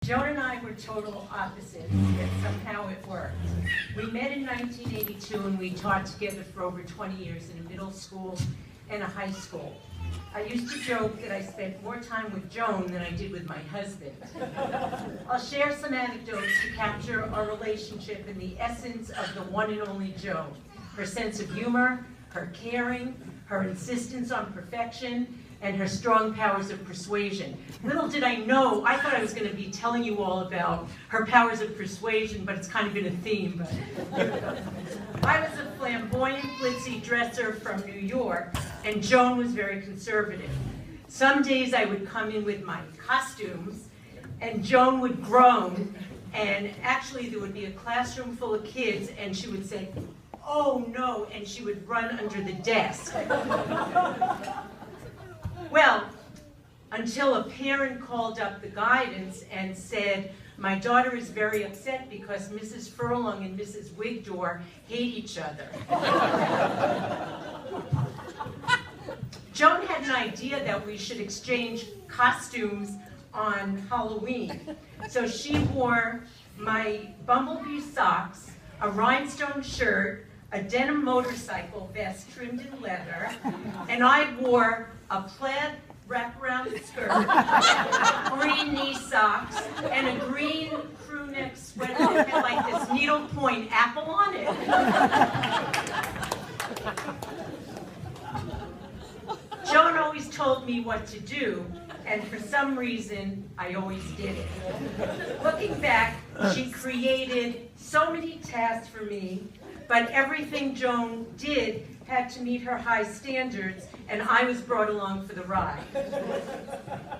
Joan and I were total opposites, yet somehow it worked. We met in 1982 and we taught together for over 20 years in a middle school and a high school. I used to joke that I spent more time with Joan than I did with my husband. I'll share some anecdotes to capture our relationship in the essence of the one and only Joan. Her sense of humor, her caring, her insistence on perfection, and her strong powers of persuasion. Little did I know, I thought I was going to be telling you all about her powers of persuasion, but it's kind of been a theme. I was a flamboyant, glitzy dresser from New York, and Joan was very conservative. Some days I would come in with my costumes, and Joan would groan, and actually there would be a classroom full of kids, and she would say, "Oh no," and she would run under the desk. Well, until a parent called up the guidance and said, "My daughter is very upset because Mrs. Furlong and Mrs. Wigdor hate each other." Joan had an idea that we should exchange costumes on Halloween. So she wore my bumblebee socks, a rhinestone shirt, a denim motorcycle vest trimmed in leather, and I wore a plaid wraparound skirt, green knee socks, and a green crew neck sweater that had like this needlepoint apple on it. Joan always told me what to do, and for some reason, I always did it. Looking back, she created so many tasks for me, but everything Joan did had to meet her high standards, and I was brought along for the ride.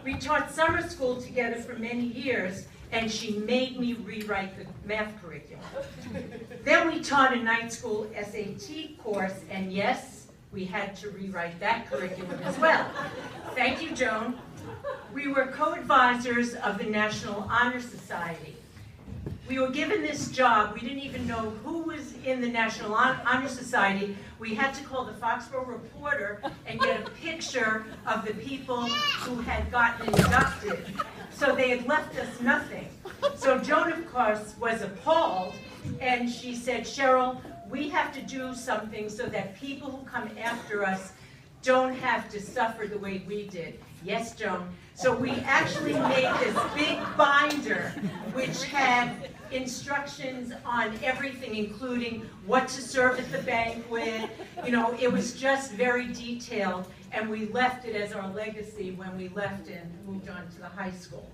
We taught summer school together for many years, and she made me rewrite the math curriculum. Then we taught a night school SAT course, and yes, we had to rewrite that curriculum as well. Thank you, Joan. We were co-advisors of the National Honor Society. We were given this job. We didn't even know who was in the National Honor Society. We had to call the Foxborough Reporter and get a picture of the people who had gotten inducted. So they had left us nothing. So Joan, of course, was appalled, and she said, "Sheryl, we have to do something so that people who come after us don't have to suffer the way we did." Yes, Joan. So we actually made this big binder which had instructions on everything, including what to serve at the banquet. You know, it was just very detailed, and we left it as our legacy when we left and moved on to the high school.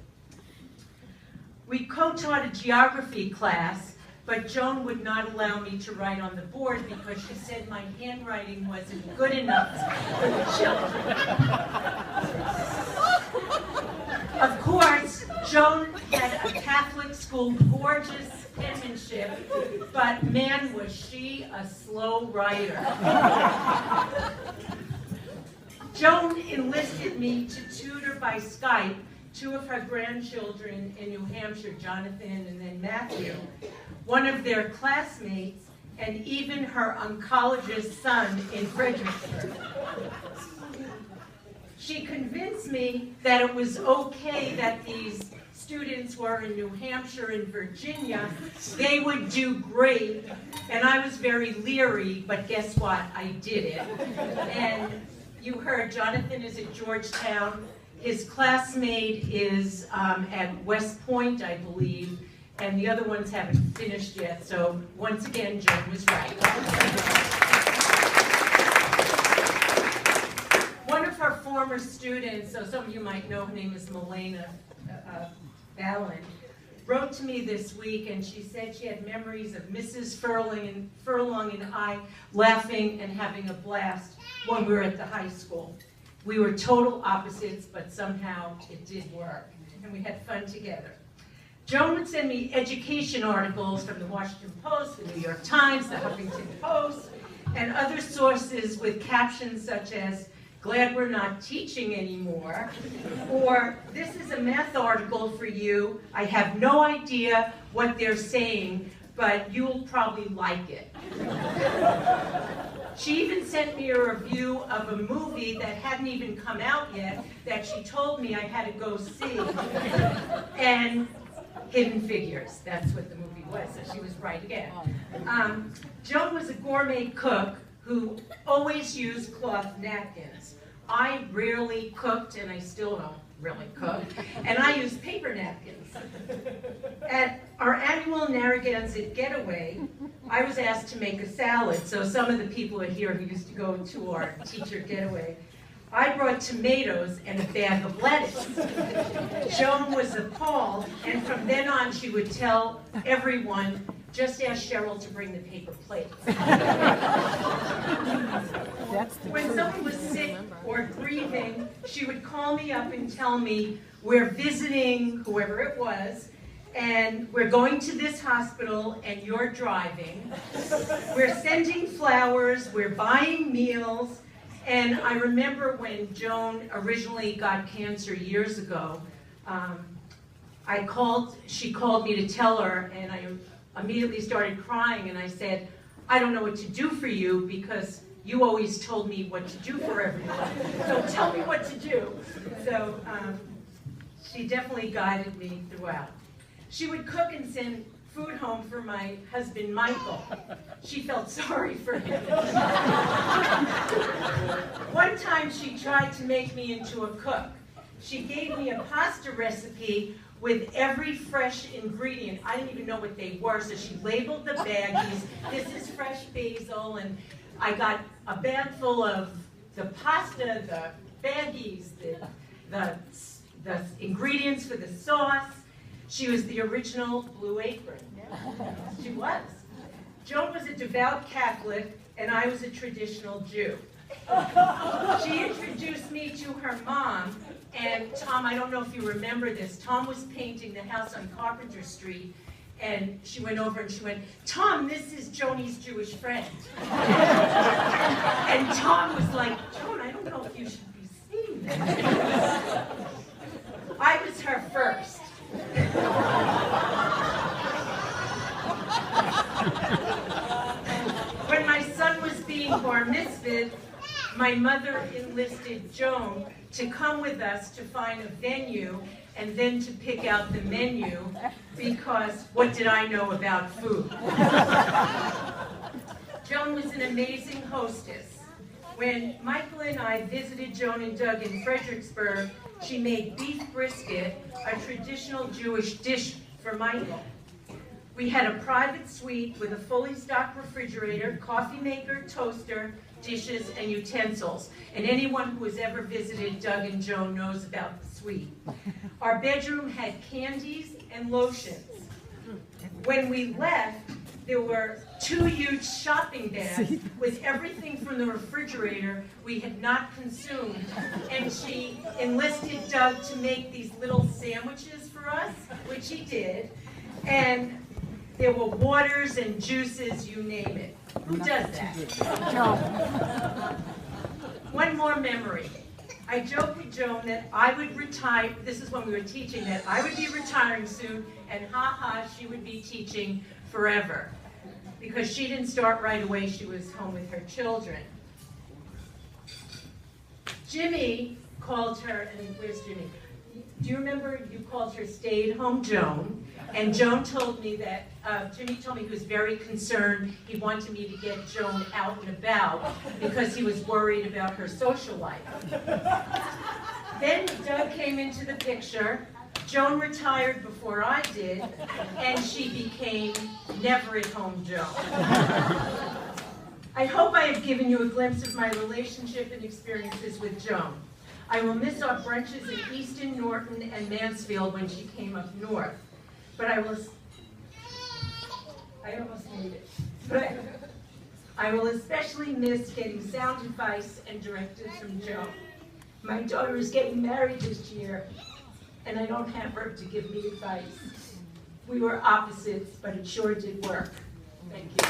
We co-taught a geography class, but Joan would not allow me to write on the board because she said my handwriting wasn't good enough for the children. Of course, Joan had a Catholic school gorgeous penmanship, but man, was she a slow writer. Joan enlisted me to tutor by Skype two of her grandchildren in New Hampshire, Jonathan and then Matthew, one of their classmates, and even her oncologist son in Fredericksburg. She convinced me that it was okay that these students were in New Hampshire and Virginia. They would do great, and I was very leery, but guess what? I did it. And you heard Jonathan is at Georgetown. His classmate is at West Point, I believe, and the other ones haven't finished yet. So once again, Joan was right. One of her former students, so some of you might know, her name is Milena Ballin, wrote to me this week, and she said she had memories of Mrs. Furlong and I laughing and having a blast when we were at the high school. We were total opposites, but somehow it did work, and we had fun together. Joan would send me education articles from the Washington Post, the New York Times, the Huffington Post, and other sources with captions such as, "Glad we're not teaching anymore," or "This is a math article for you. I have no idea what they're saying, but you'll probably like it." She even sent me a review of a movie that hadn't even come out yet that she told me I had to go see. And Hidden Figures. That's what the movie was, so she was right again. Joan was a gourmet cook who always used cloth napkins. I rarely cooked, and I still don't really cook, and I use paper napkins. At our annual Narragansett getaway, I was asked to make a salad, so some of the people are here who used to go to our teacher getaway. I brought tomatoes and a bag of lettuce. Joan was appalled, and from then on she would tell everyone, just ask Sheryl to bring the paper plates. When someone was sick or grieving, she would call me up and tell me, we're visiting whoever it was, and we're going to this hospital and you're driving. We're sending flowers, we're buying meals. And I remember when Joan originally got cancer years ago, she called me to tell her, and I immediately started crying, and I said, I don't know what to do for you because you always told me what to do for everyone, so tell me what to do. So she definitely guided me throughout. She would cook and send food home for my husband, Michael. She felt sorry for him. One time she tried to make me into a cook. She gave me a pasta recipe with every fresh ingredient. I didn't even know what they were, so she labeled the baggies. This is fresh basil, and I got a bag full of the pasta, the baggies, the ingredients for the sauce. She was the original Blue Apron. She was. Joan was a devout Catholic, and I was a traditional Jew. She introduced me to her mom, and Tom, I don't know if you remember this, Tom was painting the house on Carpenter Street, and she went over and she went, Tom, this is Joni's Jewish friend. And Tom was like, Joan, I don't know if you should be seeing this. I was her first. When my son was being bar mitzvahed, my mother enlisted Joan to come with us to find a venue and then to pick out the menu, because what did I know about food? Joan was an amazing hostess. When Michael and I visited Joan and Doug in Fredericksburg, she made beef brisket, a traditional Jewish dish for Michael. We had a private suite with a fully stocked refrigerator, coffee maker, toaster, dishes, and utensils. And anyone who has ever visited Doug and Joan knows about the suite. Our bedroom had candies and lotions. When we left, there were 2 huge shopping bags with everything from the refrigerator we had not consumed. And she enlisted Doug to make these little sandwiches for us, which he did. And there were waters and juices, you name it. Who does that? One more memory. I joked with Joan that I would retire, this is when we were teaching, that I would be retiring soon, and she would be teaching forever. Because she didn't start right away, she was home with her children. Jimmy called her, and where's Jimmy? Do you remember you called her stay-at-home Joan? And Joan told me that, Jimmy told me he was very concerned. He wanted me to get Joan out and about because he was worried about her social life. Then Doug came into the picture. Joan retired before I did, and she became never-at-home Joan. I hope I have given you a glimpse of my relationship and experiences with Joan. I will miss our brunches in Easton, Norton, and Mansfield when she came up north. But I almost made it. But I will especially miss getting sound advice and directives from Joan. My daughter is getting married this year, and I don't have her to give me advice. We were opposites, but it sure did work. Thank you.